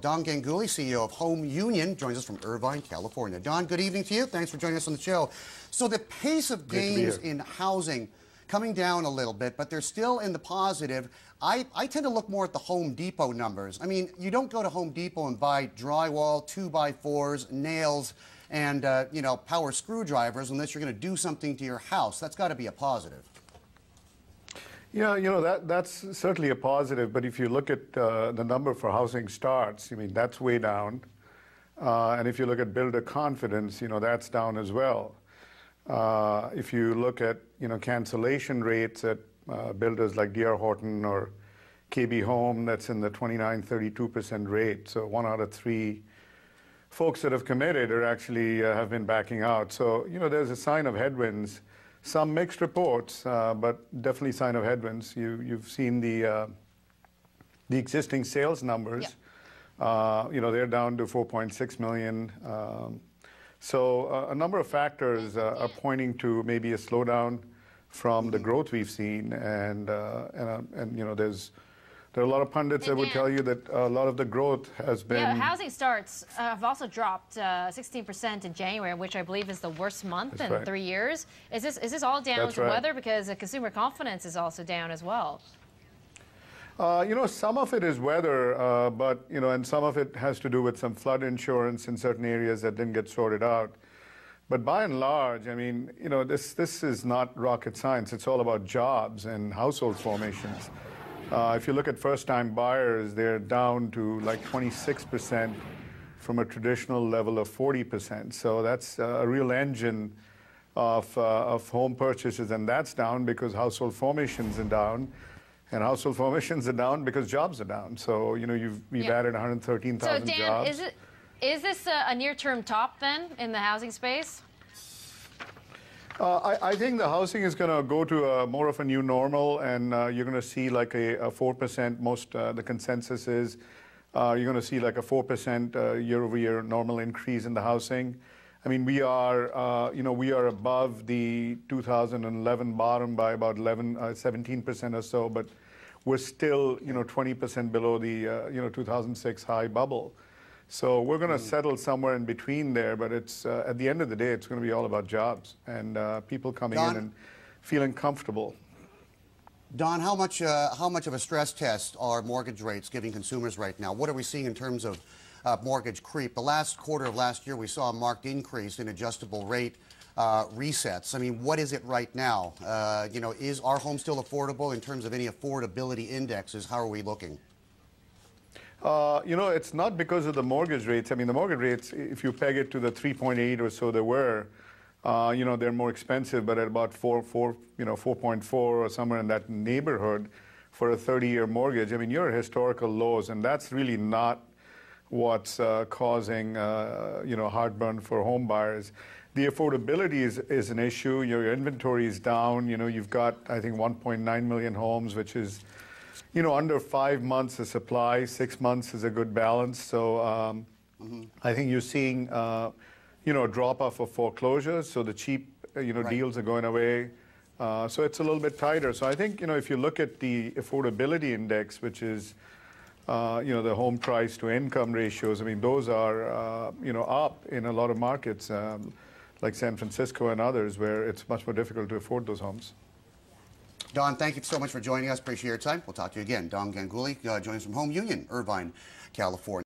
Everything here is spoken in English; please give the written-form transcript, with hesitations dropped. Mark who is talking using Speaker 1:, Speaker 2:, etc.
Speaker 1: Don Ganguly, CEO of HomeUnion, joins us from Irvine, California. Don, good evening to you. Thanks for joining us on the show. So the pace of gains in housing coming down a little bit, but they're still in the positive. I tend to look more at the Home Depot numbers. I mean, you don't go to Home Depot and buy drywall, 2x4s, nails, and power screwdrivers unless you're going to do something to your house. That's got to be a positive.
Speaker 2: Yeah, that's certainly a positive, but if you look at the number for housing starts, I mean, that's way down. And if you look at builder confidence, that's down as well. If you look at, cancellation rates at builders like D.R. Horton or KB Home, that's in the 29-32% rate. So 1 out of 3 folks that have committed are actually have been backing out. So, there's a sign of headwinds. Some mixed reports, but definitely sign of headwinds. You've seen the existing sales numbers. Yeah. They're down to 4.6 million. So a number of factors are pointing to maybe a slowdown from the growth we've seen, and there are a lot of pundits that would tell you that a lot of the growth has been...
Speaker 3: Yeah, housing starts have also dropped 16% in January, which I believe is the worst month in 3 years. Is this all down to weather? Because consumer confidence is also down as well.
Speaker 2: Some of it is weather, but, and some of it has to do with some flood insurance in certain areas that didn't get sorted out. But by and large, I mean, this is not rocket science. It's all about jobs and household formations. If you look at first-time buyers, they're down to like 26% from a traditional level of 40%. So that's a real engine of home purchases, and that's down because household formations are down. And household formations are down because jobs are down. So, we've added 113,000
Speaker 3: jobs. So, Dan, is this a near-term top, then, in the housing space?
Speaker 2: I think the housing is going to go to more of a new normal, and you're going to see like a 4%, the consensus is, you're going to see like a 4% year-over-year normal increase in the housing. I mean, we are above the 2011 bottom by about 17% or so, but we're still, 20% below the, 2006 high bubble. So we're going to settle somewhere in between there, but it's at the end of the day, it's going to be all about jobs and people coming in and feeling comfortable.
Speaker 1: Don, how much of a stress test are mortgage rates giving consumers right now? What are we seeing in terms of mortgage creep? The last quarter of last year, we saw a marked increase in adjustable rate resets. I mean, what is it right now? Is our home still affordable in terms of any affordability indexes? How are we looking?
Speaker 2: It's not because of the mortgage rates. I mean, the mortgage rates, if you peg it to the 3.8 or so they were, they're more expensive, but at about 4.4 or somewhere in that neighborhood for a 30-year mortgage, I mean, you're at historical lows, and that's really not what's causing, heartburn for home buyers. The affordability is an issue. Your inventory is down. You've got, I think, 1.9 million homes, which is, under 5 months of supply. 6 months is a good balance. So I think you're seeing, a drop-off of foreclosures. So the cheap, deals are going away. So it's a little bit tighter. So I think, if you look at the affordability index, which is, the home price to income ratios, I mean, those are, up in a lot of markets, like San Francisco and others, where it's much more difficult to afford those homes.
Speaker 1: Don, thank you so much for joining us. Appreciate your time. We'll talk to you again. Don Ganguly joins from HomeUnion, Irvine, California.